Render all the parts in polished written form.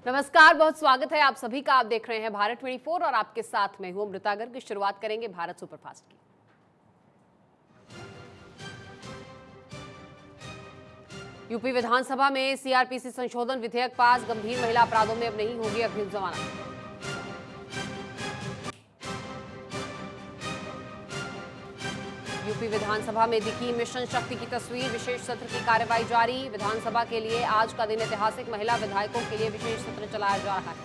नमस्कार, बहुत स्वागत है आप सभी का। आप देख रहे हैं भारत 24 और आपके साथ मैं हूं अमृता गर्ग की। शुरुआत करेंगे भारत सुपरफास्ट की। यूपी विधानसभा में सीआरपीसी संशोधन विधेयक पास। गंभीर महिला अपराधों में अब नहीं होगी अग्रिम जमानत। यूपी विधानसभा में दिखी मिशन शक्ति की तस्वीर। विशेष सत्र की कार्यवाही जारी। विधानसभा के लिए आज का दिन ऐतिहासिक। महिला विधायकों के लिए विशेष सत्र चलाया जा रहा है।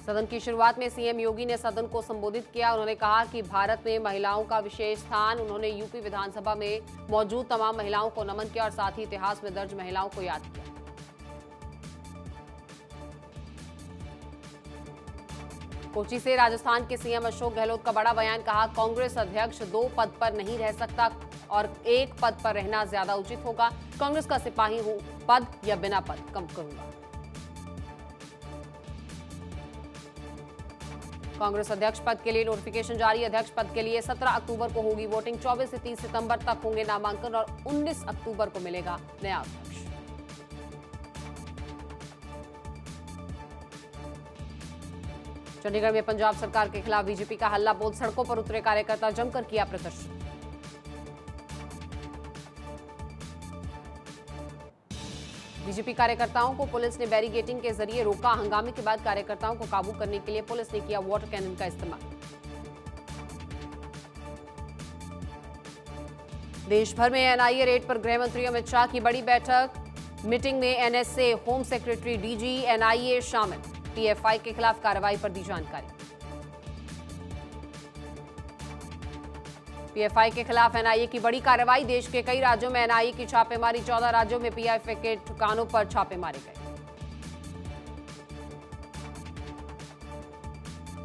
सदन की शुरुआत में सीएम योगी ने सदन को संबोधित किया। उन्होंने कहा कि भारत में महिलाओं का विशेष स्थान। उन्होंने यूपी विधानसभा में मौजूद तमाम महिलाओं को नमन किया और साथ ही इतिहास में दर्ज महिलाओं को याद किया। कोची से राजस्थान के सीएम अशोक गहलोत का बड़ा बयान। कहा, कांग्रेस अध्यक्ष 2 पद पर नहीं रह सकता और 1 पद पर रहना ज्यादा उचित होगा। कांग्रेस का सिपाही हूं, पद या बिना पद कम करूंगा। कांग्रेस अध्यक्ष पद के लिए नोटिफिकेशन जारी। अध्यक्ष पद के लिए 17 अक्टूबर को होगी वोटिंग। 24 से 30 सितंबर तक होंगे नामांकन और 19 अक्टूबर को मिलेगा नया अध्यक्ष। चंडीगढ़ में पंजाब सरकार के खिलाफ बीजेपी का हल्ला बोल। सड़कों पर उतरे कार्यकर्ता, जमकर किया प्रदर्शन। बीजेपी कार्यकर्ताओं को पुलिस ने बैरिकेडिंग के जरिए रोका। हंगामे के बाद कार्यकर्ताओं को काबू करने के लिए पुलिस ने किया वाटर कैनन का इस्तेमाल। देश भर में एनआईए रेड पर गृह मंत्री अमित शाह की बड़ी बैठक। मीटिंग में NSA, home secretary, DG, NIA शामिल। पीएफआई के खिलाफ कार्रवाई पर दी जानकारी। पीएफआई के खिलाफ एनआईए की बड़ी कार्रवाई। देश के कई राज्यों में एनआईए की छापेमारी। 14 राज्यों में पीएफआई के ठिकानों पर छापे मारे गए।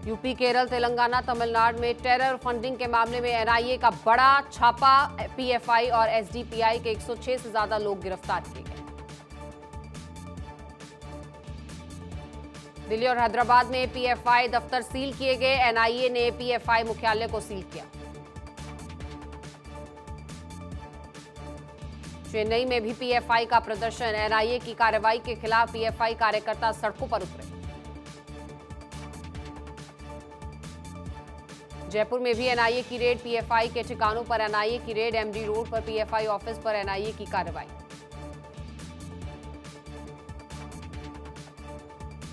यूपी, केरल, तेलंगाना, तमिलनाडु में टेरर फंडिंग के मामले में एनआईए का बड़ा छापा। पीएफआई और एसडीपीआई के 106 से ज्यादा लोग गिरफ्तार किए गए। दिल्ली और हैदराबाद में पीएफआई दफ्तर सील किए गए। एनआईए ने पीएफआई मुख्यालय को सील किया। चेन्नई में भी पीएफआई का प्रदर्शन। एनआईए की कार्रवाई के खिलाफ पीएफआई कार्यकर्ता सड़कों पर उतरे। जयपुर में भी एनआईए की रेड। पीएफआई के ठिकानों पर एनआईए की रेड। एमडी रोड पर पीएफआई ऑफिस पर एनआईए की कार्रवाई।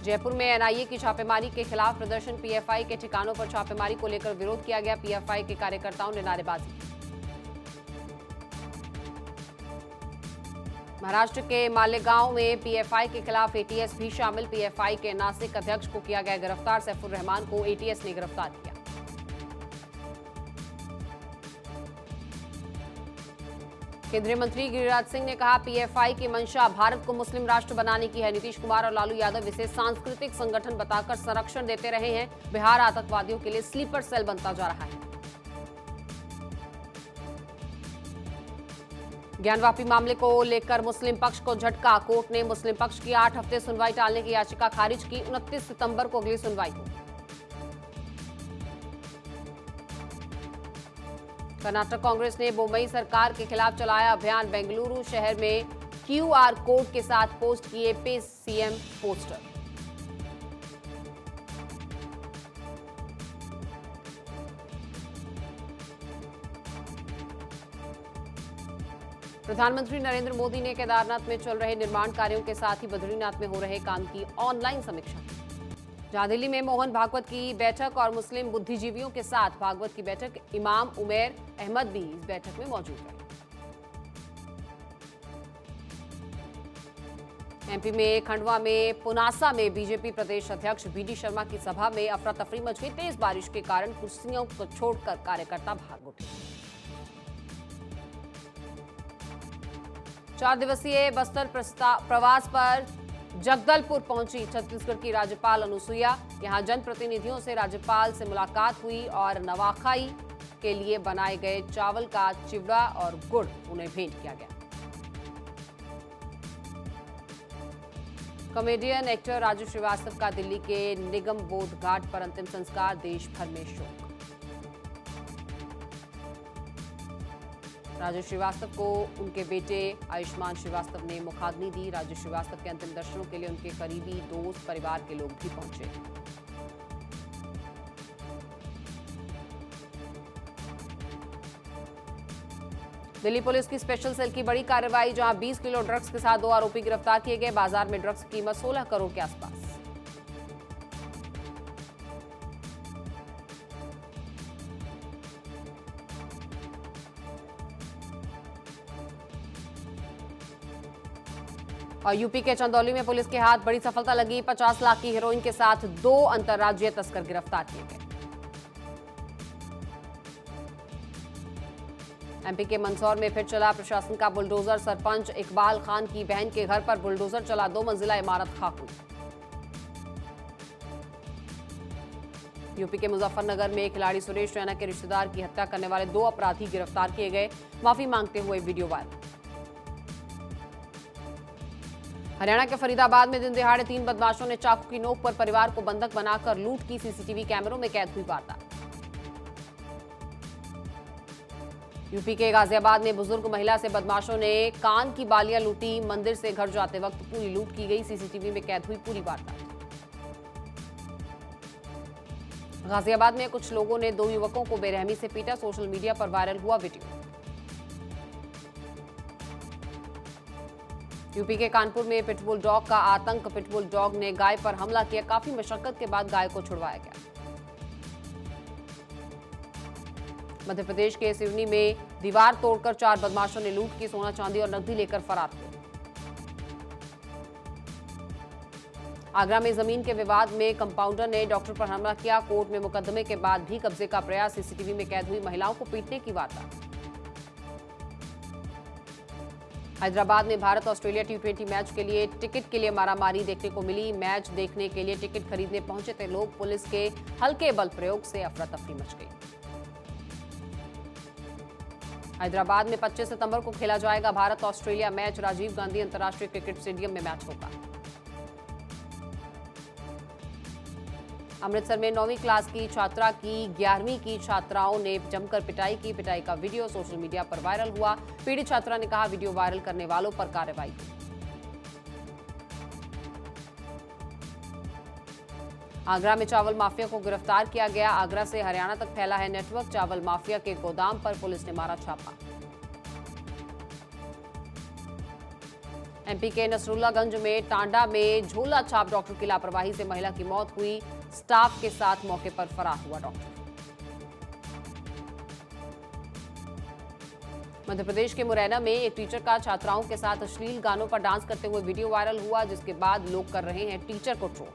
जयपुर में एनआईए की छापेमारी के खिलाफ प्रदर्शन। पीएफआई के ठिकानों पर छापेमारी को लेकर विरोध किया गया। पीएफआई के कार्यकर्ताओं ने नारेबाजी की। महाराष्ट्र के मालेगांव में पीएफआई के खिलाफ एटीएस भी शामिल। पीएफआई के नासिक अध्यक्ष को किया गया गिरफ्तार। सैफुर रहमान को एटीएस ने गिरफ्तार किया। केंद्रीय मंत्री गिरिराज सिंह ने कहा, पीएफआई की मंशा भारत को मुस्लिम राष्ट्र बनाने की है। नीतीश कुमार और लालू यादव इसे सांस्कृतिक संगठन बताकर संरक्षण देते रहे हैं। बिहार आतंकवादियों के लिए स्लीपर सेल बनता जा रहा है। ज्ञानवापी मामले को लेकर मुस्लिम पक्ष को झटका। कोर्ट ने मुस्लिम पक्ष की 8 हफ्ते सुनवाई टालने की याचिका खारिज की। 29 सितंबर को अगली सुनवाई होगी। कर्नाटक कांग्रेस ने मुंबई सरकार के खिलाफ चलाया अभियान। बेंगलुरु शहर में क्यूआर कोड के साथ पोस्ट किए पे सीएम पोस्टर। प्रधानमंत्री नरेंद्र मोदी ने केदारनाथ में चल रहे निर्माण कार्यों के साथ ही बद्रीनाथ में हो रहे काम की ऑनलाइन समीक्षा की। जहां दिल्ली में मोहन भागवत की बैठक और मुस्लिम बुद्धिजीवियों के साथ भागवत की बैठक। इमाम उमेर अहमद भी इस बैठक में मौजूद रहे। एमपी में खंडवा में पुनासा में बीजेपी प्रदेश अध्यक्ष बीडी शर्मा की सभा में अफरा तफरी मच गई। तेज बारिश के कारण कुर्सियों को छोड़कर कार्यकर्ता भाग उठे। 4 दिवसीय बस्तर प्रवास पर जगदलपुर पहुंची छत्तीसगढ़ की राज्यपाल अनुसुईया। यहां जनप्रतिनिधियों से राज्यपाल से मुलाकात हुई और नवाखाई के लिए बनाए गए चावल का चिवड़ा और गुड़ उन्हें भेंट किया गया। कॉमेडियन एक्टर राजू श्रीवास्तव का दिल्ली के निगम बोध घाट पर अंतिम संस्कार। देश भर में शोक। राजू श्रीवास्तव को उनके बेटे आयुष्मान श्रीवास्तव ने मुखाग्नि दी। राजू श्रीवास्तव के अंतिम दर्शनों के लिए उनके करीबी दोस्त, परिवार के लोग भी पहुंचे। दिल्ली पुलिस की स्पेशल सेल की बड़ी कार्रवाई, जहां 20 किलो ड्रग्स के साथ 2 आरोपी गिरफ्तार किए गए। बाजार में ड्रग्स की कीमत 16 करोड़ के आसपास। और यूपी के चंदौली में पुलिस के हाथ बड़ी सफलता लगी। 50 लाख की हेरोइन के साथ 2 अंतर्राज्यीय तस्कर गिरफ्तार किए गए। एमपी के मंदसौर में फिर चला प्रशासन का बुलडोजर। सरपंच इकबाल खान की बहन के घर पर बुलडोजर चला। 2 मंजिला इमारत खाक हुई। यूपी के मुजफ्फरनगर में खिलाड़ी सुरेश रैना के रिश्तेदार की हत्या करने वाले 2 अपराधी गिरफ्तार किए गए। माफी मांगते हुए वीडियो वायरल। हरियाणा के फरीदाबाद में दिन दिहाड़े 3 बदमाशों ने चाकू की नोक पर परिवार को बंधक बनाकर लूट की। सीसीटीवी कैमरों में कैद हुई वारदात। यूपी के गाजियाबाद में बुजुर्ग महिला से बदमाशों ने कान की बालियां लूटी। मंदिर से घर जाते वक्त पूरी लूट की गई। सीसीटीवी में कैद हुई पूरी वारदात। गाजियाबाद में कुछ लोगों ने 2 युवकों को बेरहमी से पीटा। सोशल मीडिया पर वायरल हुआ वीडियो। यूपी के कानपुर में पिटबुल डॉग का आतंक। पिटबुल डॉग ने गाय पर हमला किया। काफी मशक्कत के बाद गाय को छुड़वाया गया। मध्य प्रदेश के सिवनी में दीवार तोड़कर 4 बदमाशों ने लूट की। सोना चांदी और नकदी लेकर फरार हुए। आगरा में जमीन के विवाद में कंपाउंडर ने डॉक्टर पर हमला किया। कोर्ट में मुकदमे के बाद भी कब्जे का प्रयास। सीसीटीवी में कैद हुई महिलाओं को पीटने की वारदात। हैदराबाद में भारत ऑस्ट्रेलिया T20 मैच के लिए टिकट के लिए मारामारी देखने को मिली। मैच देखने के लिए टिकट खरीदने पहुंचे थे लोग। पुलिस के हल्के बल प्रयोग से अफरा तफरी मच गई। हैदराबाद में 25 सितंबर को खेला जाएगा भारत ऑस्ट्रेलिया मैच। राजीव गांधी अंतर्राष्ट्रीय क्रिकेट स्टेडियम में मैच होगा। अमृतसर में 9वीं क्लास की छात्रा की 11वीं की छात्राओं ने जमकर पिटाई की। पिटाई का वीडियो सोशल मीडिया पर वायरल हुआ। पीड़ित छात्रा ने कहा, वीडियो वायरल करने वालों पर कार्रवाई हुई। आगरा में चावल माफिया को गिरफ्तार किया गया। आगरा से हरियाणा तक फैला है नेटवर्क। चावल माफिया के गोदाम पर पुलिस ने मारा छापा। एमपी के नसरुल्लागंज में टांडा में झोला छाप डॉक्टर की लापरवाही से महिला की मौत हुई। स्टाफ के साथ मौके पर फरार हुआ डॉक्टर। मध्य प्रदेश के मुरैना में एक टीचर का छात्राओं के साथ अश्लील गानों पर डांस करते हुए वीडियो वायरल हुआ, जिसके बाद लोग कर रहे हैं टीचर को ट्रोल।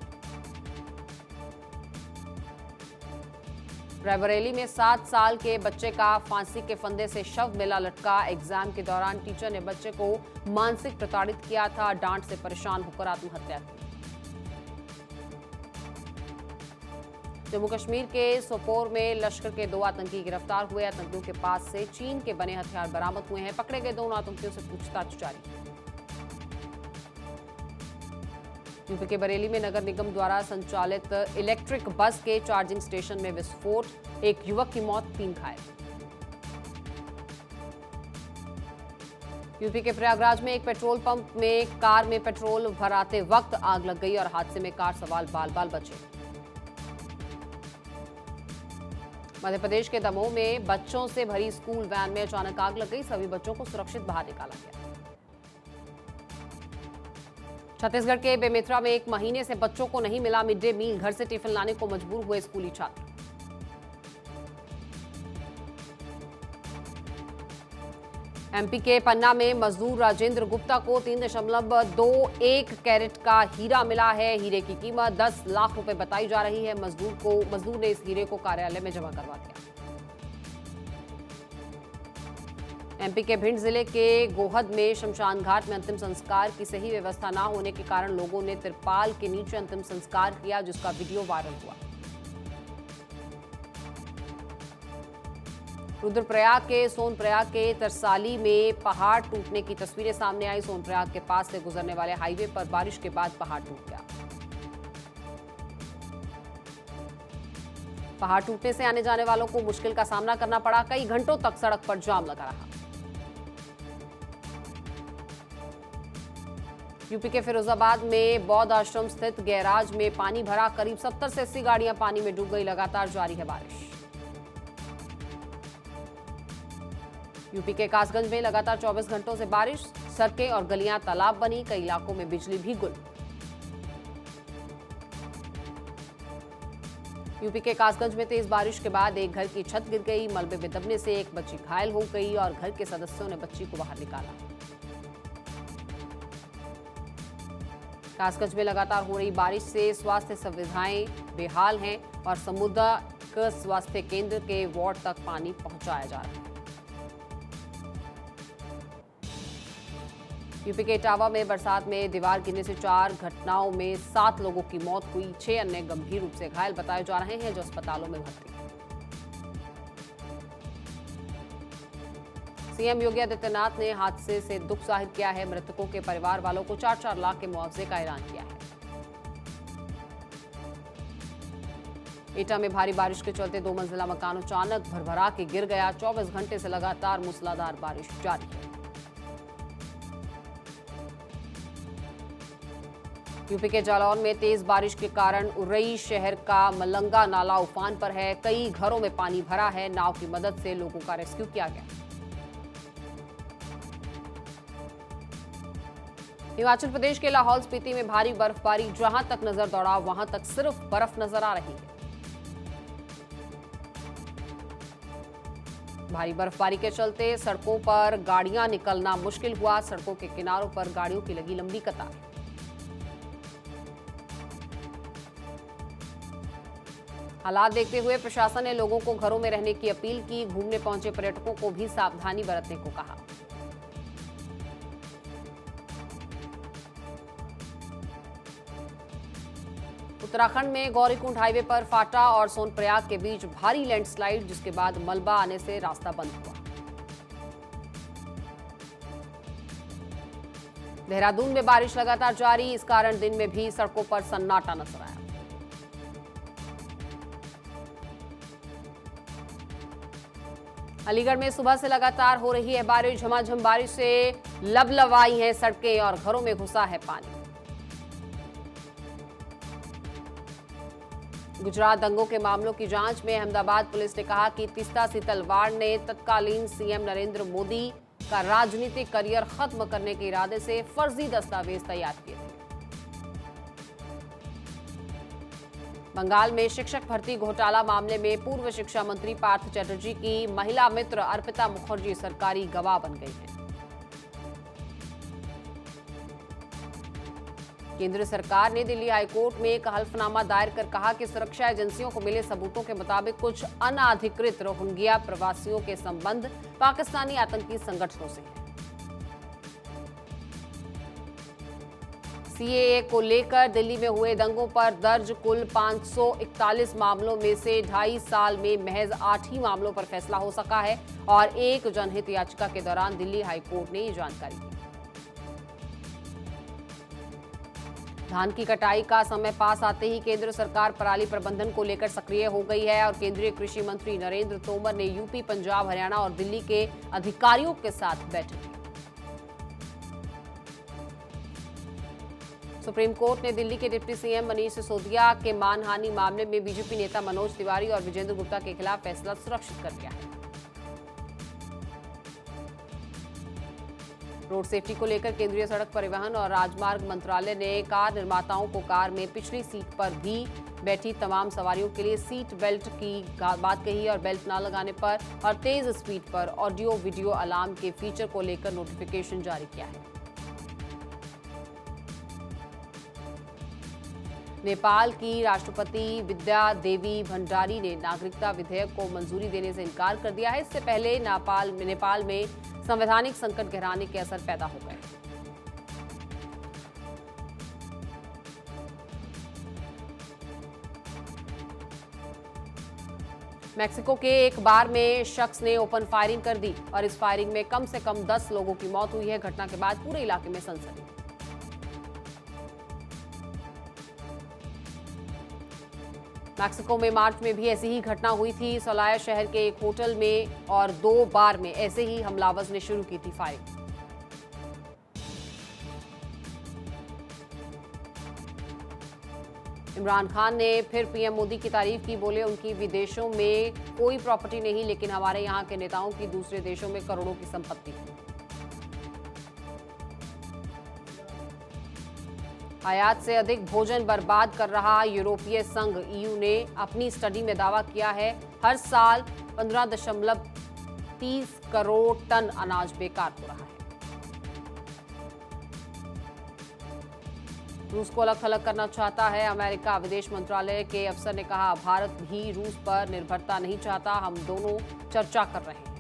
रायबरेली में 7 साल के बच्चे का फांसी के फंदे से शव मिला लटका। एग्जाम के दौरान टीचर ने बच्चे को मानसिक प्रताड़ित किया था। डांट से परेशान होकर आत्महत्या की। जम्मू कश्मीर के सोपोर में लश्कर के 2 आतंकी गिरफ्तार हुए। आतंकियों के पास से चीन के बने हथियार बरामद हुए हैं। पकड़े गए 2 आतंकियों से पूछताछ जारी। यूपी के बरेली में नगर निगम द्वारा संचालित इलेक्ट्रिक बस के चार्जिंग स्टेशन में विस्फोट। एक युवक की मौत, 3 घायल। यूपी के प्रयागराज में एक पेट्रोल पंप में कार में पेट्रोल भराते वक्त आग लग गई और हादसे में कार सवार बाल बाल बचे। मध्य प्रदेश के दमोह में बच्चों से भरी स्कूल वैन में अचानक आग लग गई। सभी बच्चों को सुरक्षित बाहर निकाला गया। छत्तीसगढ़ के बेमेतरा में 1 महीने से बच्चों को नहीं मिला मिड डे मील। घर से टिफिन लाने को मजबूर हुए स्कूली छात्र। एमपी के पन्ना में मजदूर राजेंद्र गुप्ता को 3.21 कैरेट का हीरा मिला है। हीरे की कीमत 10 लाख रुपए बताई जा रही है। मजदूर ने इस हीरे को कार्यालय में जमा करवा दिया। एमपी के भिंड जिले के गोहद में शमशान घाट में अंतिम संस्कार की सही व्यवस्था न होने के कारण लोगों ने तिरपाल के नीचे अंतिम संस्कार किया, जिसका वीडियो वायरल हुआ। रुद्रप्रयाग के सोनप्रयाग के तरसाली में पहाड़ टूटने की तस्वीरें सामने आई। सोनप्रयाग के पास से गुजरने वाले हाईवे पर बारिश के बाद पहाड़ टूट गया। पहाड़ टूटने से आने जाने वालों को मुश्किल का सामना करना पड़ा। कई घंटों तक सड़क पर जाम लगा रहा। यूपी के फिरोजाबाद में बौद्ध आश्रम स्थित गैराज में पानी भरा, करीब 70 से 80 गाड़ियां पानी में डूब गई। लगातार जारी है बारिश। यूपी के कासगंज में लगातार 24 घंटों से बारिश, सड़कें और गलियां तालाब बनी, कई इलाकों में बिजली भी गुल। यूपी के कासगंज में तेज बारिश के बाद एक घर की छत गिर गई, मलबे में दबने से एक बच्ची घायल हो गई और घर के सदस्यों ने बच्ची को बाहर निकाला। कासगंज में लगातार हो रही बारिश से स्वास्थ्य सुविधाएं बेहाल हैं और सामुदायिक स्वास्थ्य केंद्र के वार्ड तक पानी पहुंचाया जा रहा है। यूपी के इटावा में बरसात में दीवार गिरने से 4 घटनाओं में 7 लोगों की मौत हुई, 6 अन्य गंभीर रूप से घायल बताए जा रहे हैं जो अस्पतालों में भर्ती हैं। सीएम योगी आदित्यनाथ ने हादसे से दुख जाहिर किया है। मृतकों के परिवार वालों को 4-4 लाख के मुआवजे का ऐलान किया है। एटा में भारी बारिश के चलते 2 मंजिला मकान अचानक भरभरा के गिर गया। 24 घंटे से लगातार मूसलाधार बारिश जारी है। यूपी के जालौन में तेज बारिश के कारण उरई शहर का मलंगा नाला उफान पर है। कई घरों में पानी भरा है। नाव की मदद से लोगों का रेस्क्यू किया गया। हिमाचल प्रदेश के लाहौल स्पीति में भारी बर्फबारी, जहां तक नजर दौड़ा वहां तक सिर्फ बर्फ नजर आ रही है। भारी बर्फबारी के चलते सड़कों पर गाड़ियां निकलना मुश्किल हुआ। सड़कों के किनारों पर गाड़ियों की लगी लंबी कतार। हालात देखते हुए प्रशासन ने लोगों को घरों में रहने की अपील की। घूमने पहुंचे पर्यटकों को भी सावधानी बरतने को कहा। उत्तराखंड में गौरीकुंड हाईवे पर फाटा और सोनप्रयाग के बीच भारी लैंडस्लाइड, जिसके बाद मलबा आने से रास्ता बंद हुआ। देहरादून में बारिश लगातार जारी, इस कारण दिन में भी सड़कों पर सन्नाटा नजर आया। अलीगढ़ में सुबह से लगातार हो रही है बारिश। झमाझम बारिश से लबलबाई हैं सड़कें और घरों में घुसा है पानी। गुजरात दंगों के मामलों की जांच में अहमदाबाद पुलिस ने कहा कि तीस्ता सीतलवाड़ ने तत्कालीन सीएम नरेंद्र मोदी का राजनीतिक करियर खत्म करने के इरादे से फर्जी दस्तावेज तैयार किए थे। बंगाल में शिक्षक भर्ती घोटाला मामले में पूर्व शिक्षा मंत्री पार्थ चैटर्जी की महिला मित्र अर्पिता मुखर्जी सरकारी गवाह बन गई हैं। केंद्र सरकार ने दिल्ली हाईकोर्ट में एक हल्फनामा दायर कर कहा कि सुरक्षा एजेंसियों को मिले सबूतों के मुताबिक कुछ अनाधिकृत रोहिंग्या प्रवासियों के संबंध पाकिस्तानी आतंकी संगठनों से हैं। सीएए को लेकर दिल्ली में हुए दंगों पर दर्ज कुल 541 मामलों में से 2.5 साल में महज 8 ही मामलों पर फैसला हो सका है और एक जनहित याचिका के दौरान दिल्ली हाईकोर्ट ने ये जानकारी दी। धान की कटाई का समय पास आते ही केंद्र सरकार पराली प्रबंधन को लेकर सक्रिय हो गई है और केंद्रीय कृषि मंत्री नरेंद्र तोमर ने यूपी, पंजाब, हरियाणा और दिल्ली के अधिकारियों के साथ बैठक की। सुप्रीम कोर्ट ने दिल्ली के डिप्टी सीएम मनीष सिसोदिया के मानहानि मामले में बीजेपी नेता मनोज तिवारी और विजेंद्र गुप्ता के खिलाफ फैसला सुरक्षित कर दिया है। रोड सेफ्टी को लेकर केंद्रीय सड़क परिवहन और राजमार्ग मंत्रालय ने कार निर्माताओं को कार में पिछली सीट पर भी बैठी तमाम सवारियों के लिए सीट बेल्ट की बात कही और बेल्ट न लगाने पर और तेज स्पीड पर ऑडियो वीडियो अलार्म के फीचर को लेकर नोटिफिकेशन जारी किया है। नेपाल की राष्ट्रपति विद्या देवी भंडारी ने नागरिकता विधेयक को मंजूरी देने से इनकार कर दिया है। इससे पहले नेपाल में संवैधानिक संकट गहराने के असर पैदा हो गए। मैक्सिको के एक बार में शख्स ने ओपन फायरिंग कर दी और इस फायरिंग में कम से कम 10 लोगों की मौत हुई है। घटना के बाद पूरे इलाके में सनसनी। मैक्सिको में मार्च में भी ऐसी ही घटना हुई थी। सोलाया शहर के एक होटल में और 2 बार में ऐसे ही हमलावर ने शुरू की थी फायरिंग। इमरान खान ने फिर पीएम मोदी की तारीफ की, बोले उनकी विदेशों में कोई प्रॉपर्टी नहीं, लेकिन हमारे यहाँ के नेताओं की दूसरे देशों में करोड़ों की संपत्ति है। आयात से अधिक भोजन बर्बाद कर रहा यूरोपीय संघ ईयू ने अपनी स्टडी में दावा किया है, हर साल 15.30 करोड़ टन अनाज बेकार हो रहा है। रूस को अलग थलग करना चाहता है अमेरिका। विदेश मंत्रालय के अफसर ने कहा, भारत भी रूस पर निर्भरता नहीं चाहता, हम दोनों चर्चा कर रहे हैं।